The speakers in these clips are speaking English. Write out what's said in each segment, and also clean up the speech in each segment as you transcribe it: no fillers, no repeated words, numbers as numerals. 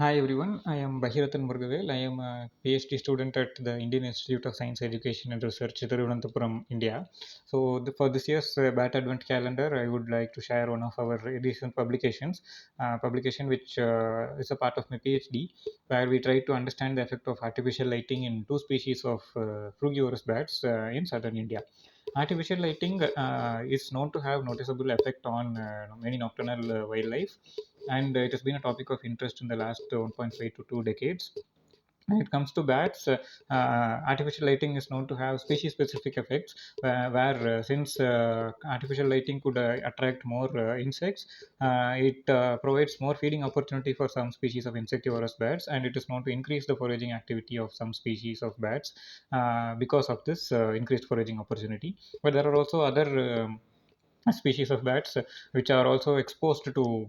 Hi everyone, I am Baheerathan Murugavel. I am a PhD student at the Indian Institute of Science Education and Research, Thiruvananthapuram, India. For this year's BAT Advent Calendar, I would like to share one of our recent publications, publication which is a part of my PhD, where we try to understand the effect of artificial lighting in two species of frugivorous bats in southern India. Artificial lighting is known to have noticeable effect on many nocturnal wildlife, and it has been a topic of interest in the last 1.5 to 2 decades. When it comes to bats, artificial lighting is known to have species-specific effects, where since artificial lighting could attract more insects, it provides more feeding opportunity for some species of insectivorous bats, and it is known to increase the foraging activity of some species of bats because of this increased foraging opportunity. But there are also other species of bats which are also exposed to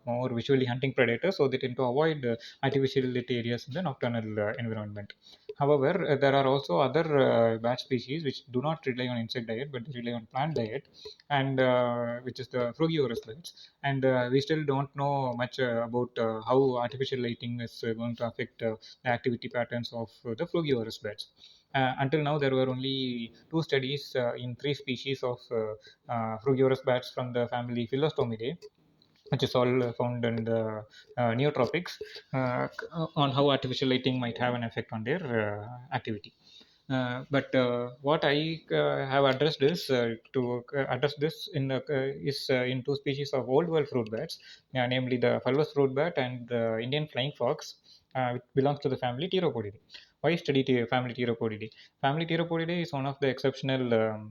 more visually hunting predators, so they tend to avoid artificially lit areas in the nocturnal environment. However, there are also other bat species which do not rely on insect diet but they rely on plant diet, and which is the frugivorous bats. And we still don't know much about how artificial lighting is going to affect the activity patterns of the frugivorous bats. Until now, there were only two studies in three species of frugivorous bats from the family Philostomidae, which is all found in the neotropics, on how artificial lighting might have an effect on their activity. But what I have addressed is to address this in two species of old world fruit bats, namely the fulvous fruit bat and the Indian flying fox, which belongs to the family Pteropodidae. Why study family Pteropodidae? Family Pteropodidae is one of the exceptional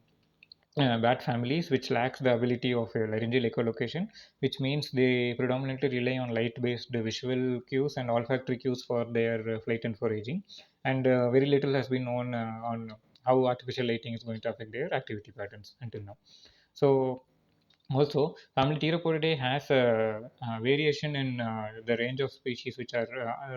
bat families which lacks the ability of laryngeal echolocation, which means they predominantly rely on light-based visual cues and olfactory cues for their flight and foraging. And very little has been known on how artificial lighting is going to affect their activity patterns until now. So also, family Pteropodidae has a variation in the range of species which are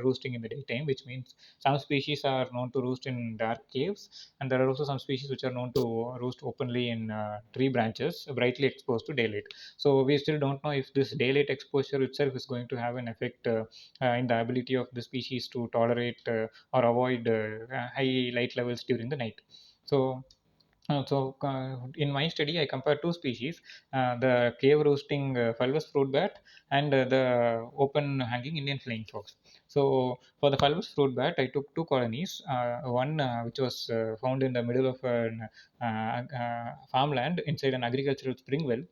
roosting in the daytime, which means some species are known to roost in dark caves, and there are also some species which are known to roost openly in tree branches, brightly exposed to daylight. So we still don't know if this daylight exposure itself is going to have an effect in the ability of the species to tolerate or avoid high light levels during the night. So in my study, I compared two species, the cave roosting fulvous fruit bat and the open hanging Indian flying fox. So, for the fulvous fruit bat, I took two colonies, one which was found in the middle of a farmland inside an agricultural spring well,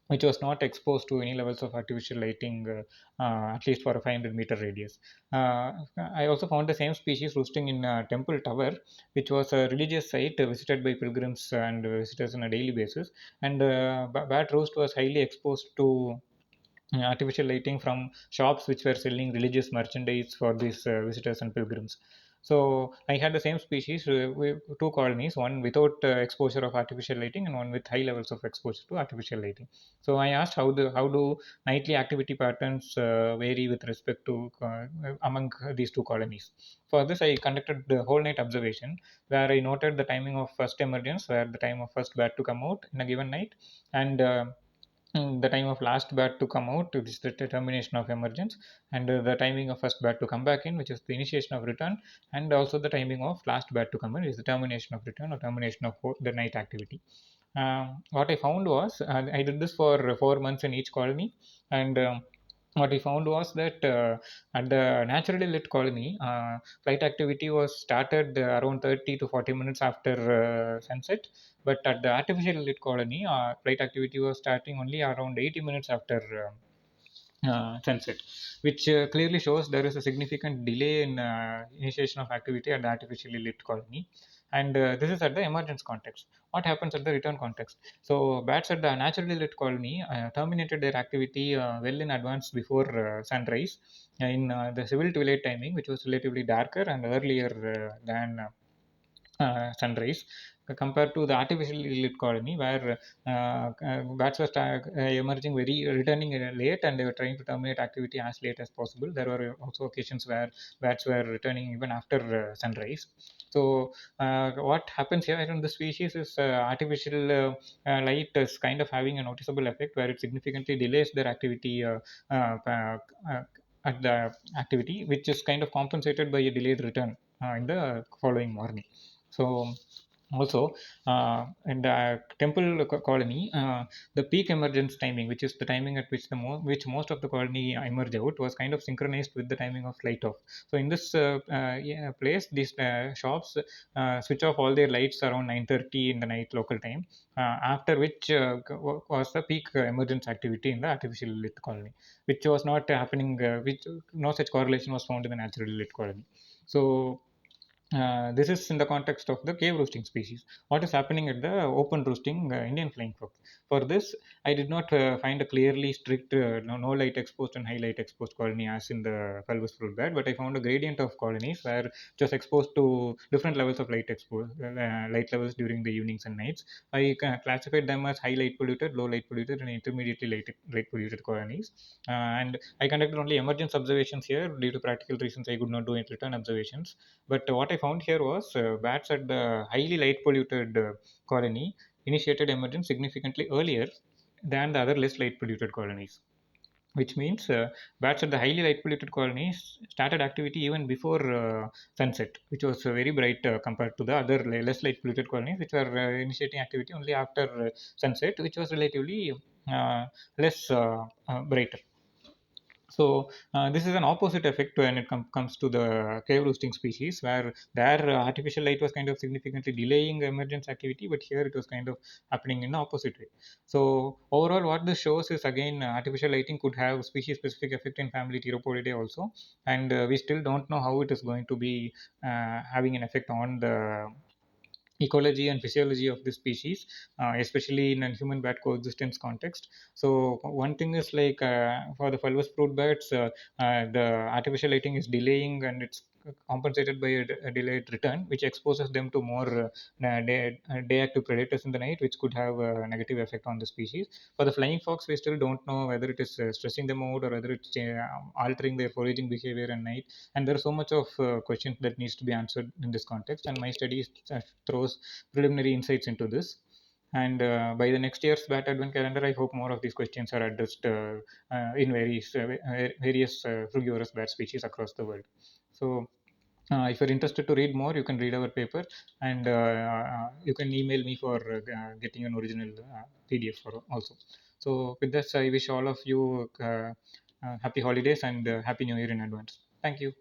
which was not exposed to any levels of artificial lighting, at least for a 500-meter radius. I also found the same species roosting in a temple tower, which was a religious site visited by pilgrims and visitors on a daily basis. And bat roost was highly exposed to artificial lighting from shops which were selling religious merchandise for these visitors and pilgrims. So I had the same species with two colonies, one without exposure of artificial lighting and one with high levels of exposure to artificial lighting. So I asked how do nightly activity patterns vary with respect to among these two colonies. For this, I conducted the whole night observation where I noted the timing of first emergence, where the time of first bat to come out in a given night, and the time of last bat to come out, which is the termination of emergence, and the timing of first bat to come back in, which is the initiation of return, and also the timing of last bat to come in, which is the termination of return or termination of the night activity. What I found was I did this for 4 months in each colony, and what I found was that at the naturally lit colony, flight activity was started around 30 to 40 minutes after sunset, but at the artificially lit colony, flight activity was starting only around 80 minutes after sunset, which clearly shows there is a significant delay in initiation of activity at the artificially lit colony. And this is at the emergence context. What happens at the return context? So, bats at the naturally lit colony terminated their activity well in advance before sunrise in the civil twilight timing, which was relatively darker and earlier than sunrise, compared to the artificially lit colony where bats were emerging very returning late, and they were trying to terminate activity as late as possible. There were also occasions where bats were returning even after sunrise. So what happens here in the species is artificial light is kind of having a noticeable effect where it significantly delays their activity uh, at the activity, which is kind of compensated by a delayed return in the following morning. So also, in the temple colony, the peak emergence timing, which is the timing at which which most of the colony emerge out, was kind of synchronized with the timing of light off. So in this yeah, place, these shops switch off all their lights around 9:30 in the night local time, after which was the peak emergence activity in the artificial lit colony, which was not happening, which no such correlation was found in the naturally lit colony. So this is in the context of the cave roosting species. What is happening at the open roosting Indian flying fox? For this, I did not find a clearly strict no light exposed and high light exposed colony as in the fulvous fruit bat, but I found a gradient of colonies where it was exposed to different levels of light levels during the evenings and nights. I classified them as high light polluted, low light polluted, and intermediately light polluted colonies. And I conducted only emergence observations here due to practical reasons. I could not do any return observations, but what I found here was bats at the highly light polluted colony initiated emergence significantly earlier than the other less light polluted colonies, which means bats at the highly light polluted colonies started activity even before sunset, which was very bright compared to the other less light polluted colonies, which were initiating activity only after sunset, which was relatively less brighter. So this is an opposite effect when it comes to the cave roosting species, where their artificial light was kind of significantly delaying emergence activity, but here it was kind of happening in the opposite way. So overall, what this shows is again artificial lighting could have species-specific effect in family Theropodidae also, and we still don't know how it is going to be having an effect on the ecology and physiology of this species, especially in a human bat coexistence context. So one thing is like for the fulvous fruit bats, the artificial lighting is delaying and it's compensated by a delayed return, which exposes them to more day active predators in the night, which could have a negative effect on the species. For the flying fox, we still don't know whether it is stressing them out or whether it's altering their foraging behavior at night. And there are so much of questions that needs to be answered in this context, and my study throws preliminary insights into this. And by the next year's bat advent calendar, I hope more of these questions are addressed in various frugivorous bat species across the world. So if you're interested to read more, you can read our paper, and you can email me for getting an original PDF for also. So with this, I wish all of you happy holidays and happy New Year in advance. Thank you.